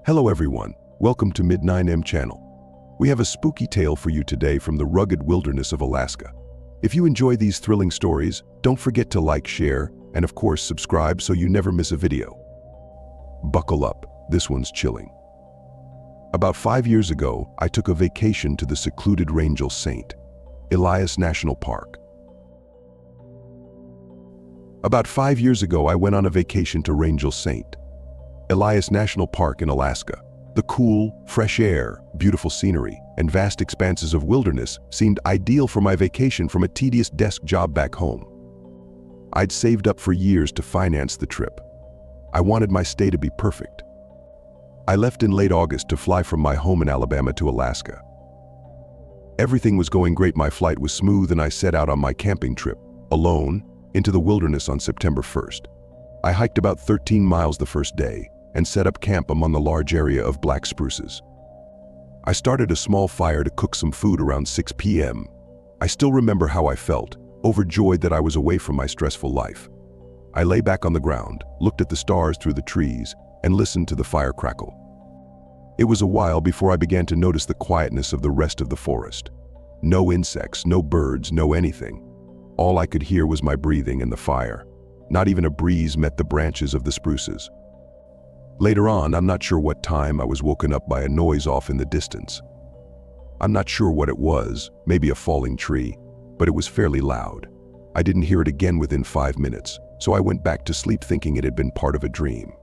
Hello everyone, welcome to Mid9M channel. We have a spooky tale for you today from the rugged wilderness of Alaska. If you enjoy these thrilling stories, don't forget to like, share, and of course subscribe so you never miss a video. Buckle up, this one's chilling. About 5 years ago, I took a vacation to the secluded Rangel St. Elias National Park. About 5 years ago, I went on a vacation to Rangel St. Elias National Park in Alaska. The cool, fresh air, beautiful scenery, and vast expanses of wilderness seemed ideal for my vacation from a tedious desk job back home. I'd saved up for years to finance the trip. I wanted my stay to be perfect. I left in late August to fly from my home in Alabama to Alaska. Everything was going great. My flight was smooth and I set out on my camping trip, alone, into the wilderness on September 1st. I hiked about 13 miles the first day and set up camp among the large area of black spruces. I started a small fire to cook some food around 6 p.m. I still remember how I felt, overjoyed that I was away from my stressful life. I lay back on the ground, looked at the stars through the trees, and listened to the fire crackle. It was a while before I began to notice the quietness of the rest of the forest. No insects, no birds, no anything. All I could hear was my breathing and the fire. Not even a breeze met the branches of the spruces. Later on, I'm not sure what time, I was woken up by a noise off in the distance. I'm not sure what it was, maybe a falling tree, but it was fairly loud. I didn't hear it again within 5 minutes, so I went back to sleep thinking it had been part of a dream.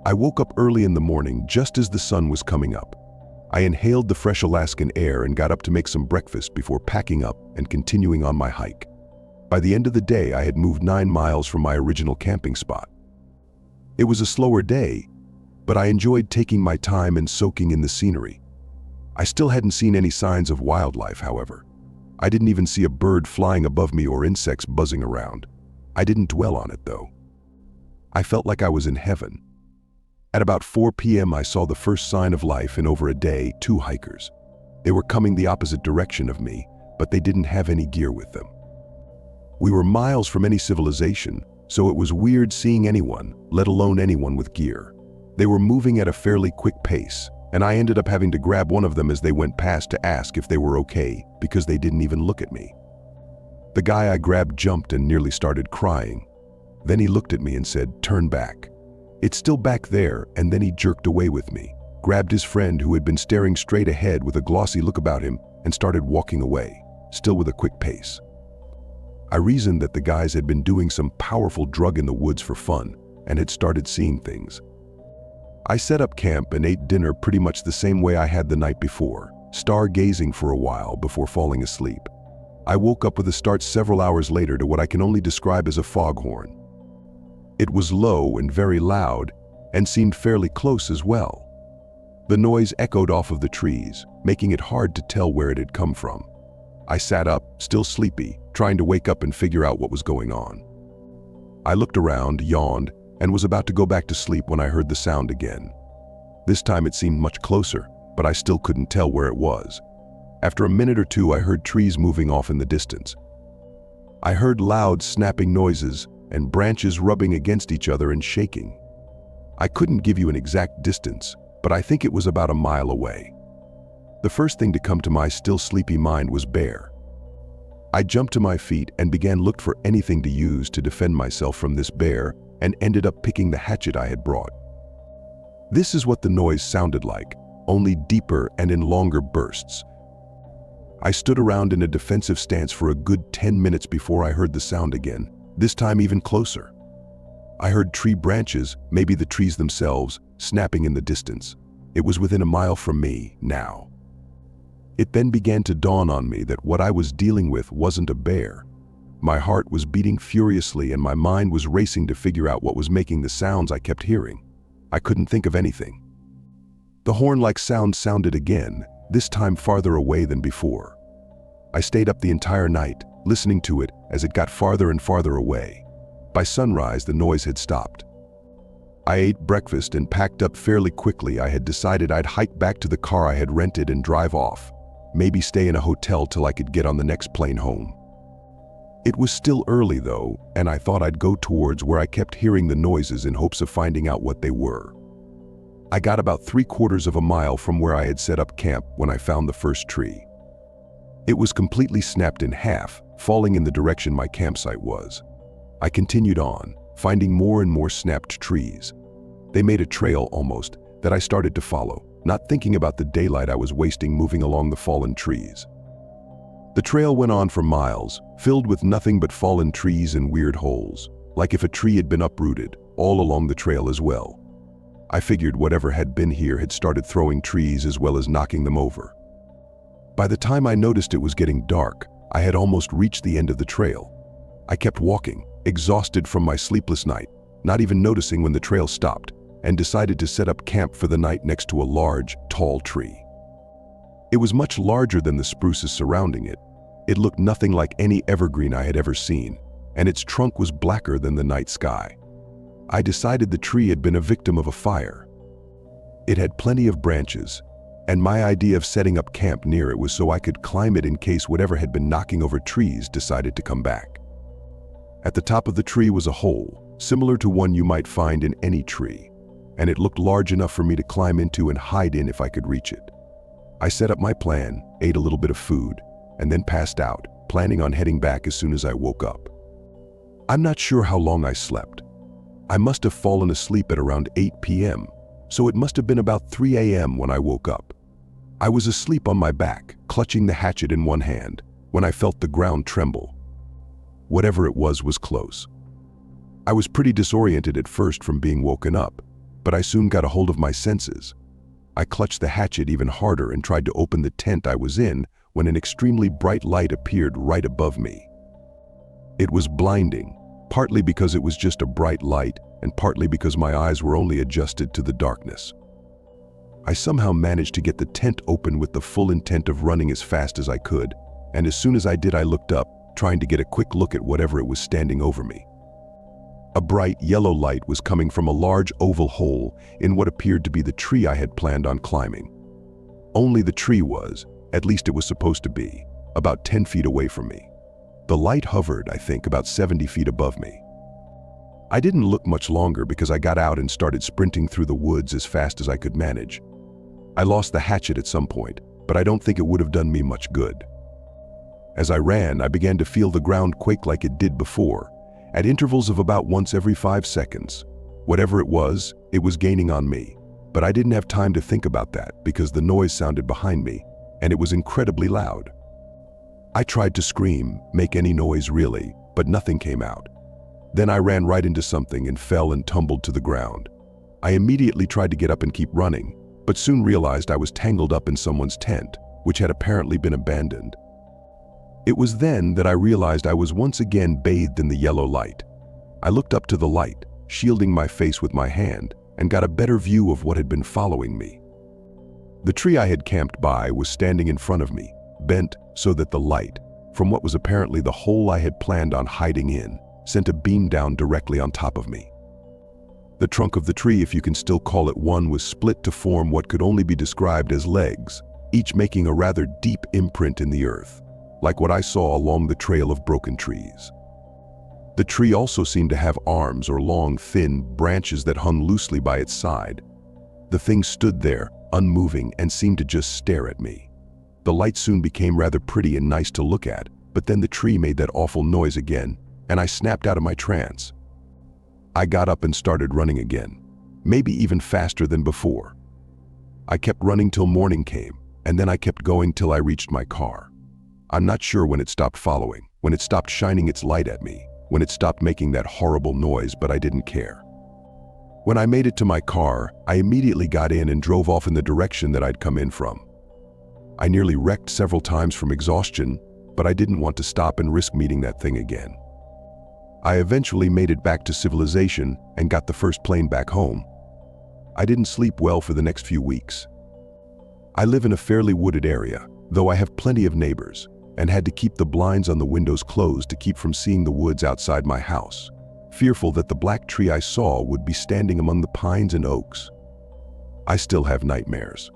I woke up early in the morning just as the sun was coming up. I inhaled the fresh Alaskan air and got up to make some breakfast before packing up and continuing on my hike. By the end of the day, I had moved 9 miles from my original camping spot. It was a slower day, but I enjoyed taking my time and soaking in the scenery. I still hadn't seen any signs of wildlife, however. I didn't even see a bird flying above me or insects buzzing around. I didn't dwell on it, though. I felt like I was in heaven. At about 4 p.m., I saw the first sign of life in over a day, 2 hikers. They were coming the opposite direction of me, but they didn't have any gear with them. We were miles from any civilization, so it was weird seeing anyone, let alone anyone with gear. They were moving at a fairly quick pace, and I ended up having to grab one of them as they went past to ask if they were okay, because they didn't even look at me. The guy I grabbed jumped and nearly started crying. Then he looked at me and said, "Turn back." "It's still back there," and then he jerked away with me, grabbed his friend who had been staring straight ahead with a glossy look about him, and started walking away, still with a quick pace. I reasoned that the guys had been doing some powerful drug in the woods for fun and had started seeing things. I set up camp and ate dinner pretty much the same way I had the night before, stargazing for a while before falling asleep. I woke up with a start several hours later to what I can only describe as a foghorn. It was low and very loud and seemed fairly close as well. The noise echoed off of the trees, making it hard to tell where it had come from. I sat up, still sleepy, trying to wake up and figure out what was going on. I looked around, yawned, and was about to go back to sleep when I heard the sound again. This time it seemed much closer, but I still couldn't tell where it was. After a minute or two, I heard trees moving off in the distance. I heard loud snapping noises and branches rubbing against each other and shaking. I couldn't give you an exact distance, but I think it was about a mile away. The first thing to come to my still sleepy mind was bear. I jumped to my feet and began looking for anything to use to defend myself from this bear and ended up picking the hatchet I had brought. This is what the noise sounded like, only deeper and in longer bursts. I stood around in a defensive stance for a good 10 minutes before I heard the sound again, this time even closer. I heard tree branches, maybe the trees themselves, snapping in the distance. It was within a mile from me now. It then began to dawn on me that what I was dealing with wasn't a bear. My heart was beating furiously and my mind was racing to figure out what was making the sounds I kept hearing. I couldn't think of anything. The horn-like sound sounded again, this time farther away than before. I stayed up the entire night, listening to it as it got farther and farther away. By sunrise, the noise had stopped. I ate breakfast and packed up fairly quickly. I had decided I'd hike back to the car I had rented and drive off. Maybe stay in a hotel till I could get on the next plane home. It was still early though, and I thought I'd go towards where I kept hearing the noises in hopes of finding out what they were. I got about 3/4 of a mile from where I had set up camp when I found the first tree. It was completely snapped in half, falling in the direction my campsite was. I continued on, finding more and more snapped trees. They made a trail almost that I started to follow, not thinking about the daylight I was wasting moving along the fallen trees. The trail went on for miles, filled with nothing but fallen trees and weird holes, like if a tree had been uprooted, all along the trail as well. I figured whatever had been here had started throwing trees as well as knocking them over. By the time I noticed it was getting dark, I had almost reached the end of the trail. I kept walking, exhausted from my sleepless night, not even noticing when the trail stopped, and decided to set up camp for the night next to a large, tall tree. It was much larger than the spruces surrounding it. It looked nothing like any evergreen I had ever seen, and its trunk was blacker than the night sky. I decided the tree had been a victim of a fire. It had plenty of branches, and my idea of setting up camp near it was so I could climb it in case whatever had been knocking over trees decided to come back. At the top of the tree was a hole, similar to one you might find in any tree, and it looked large enough for me to climb into and hide in if I could reach it. I set up my plan, ate a little bit of food, and then passed out, planning on heading back as soon as I woke up. I'm not sure how long I slept. I must have fallen asleep at around 8 p.m., so it must have been about 3 a.m. when I woke up. I was asleep on my back, clutching the hatchet in one hand, when I felt the ground tremble. Whatever it was close. I was pretty disoriented at first from being woken up, but I soon got a hold of my senses. I clutched the hatchet even harder and tried to open the tent I was in when an extremely bright light appeared right above me. It was blinding, partly because it was just a bright light and partly because my eyes were only adjusted to the darkness. I somehow managed to get the tent open with the full intent of running as fast as I could, and as soon as I did I looked up, trying to get a quick look at whatever it was standing over me. A bright yellow light was coming from a large oval hole in what appeared to be the tree I had planned on climbing. Only the tree was, at least it was supposed to be, about 10 feet away from me. The light hovered, I think, about 70 feet above me. I didn't look much longer because I got out and started sprinting through the woods as fast as I could manage. I lost the hatchet at some point, but I don't think it would have done me much good. As I ran, I began to feel the ground quake like it did before, at intervals of about once every 5 seconds. Whatever it was gaining on me, but I didn't have time to think about that because the noise sounded behind me, and it was incredibly loud. I tried to scream, make any noise really, but nothing came out. Then I ran right into something and fell and tumbled to the ground. I immediately tried to get up and keep running, but soon realized I was tangled up in someone's tent, which had apparently been abandoned. It was then that I realized I was once again bathed in the yellow light. I looked up to the light, shielding my face with my hand, and got a better view of what had been following me. The tree I had camped by was standing in front of me, bent so that the light, from what was apparently the hole I had planned on hiding in, sent a beam down directly on top of me. The trunk of the tree, if you can still call it one, was split to form what could only be described as legs, each making a rather deep imprint in the earth, like what I saw along the trail of broken trees. The tree also seemed to have arms or long, thin branches that hung loosely by its side. The thing stood there, unmoving, and seemed to just stare at me. The light soon became rather pretty and nice to look at, but then the tree made that awful noise again, and I snapped out of my trance. I got up and started running again, maybe even faster than before. I kept running till morning came, and then I kept going till I reached my car. I'm not sure when it stopped following, when it stopped shining its light at me, when it stopped making that horrible noise, but I didn't care. When I made it to my car, I immediately got in and drove off in the direction that I'd come in from. I nearly wrecked several times from exhaustion, but I didn't want to stop and risk meeting that thing again. I eventually made it back to civilization and got the first plane back home. I didn't sleep well for the next few weeks. I live in a fairly wooded area, though I have plenty of neighbors, and had to keep the blinds on the windows closed to keep from seeing the woods outside my house, fearful that the black tree I saw would be standing among the pines and oaks. I still have nightmares.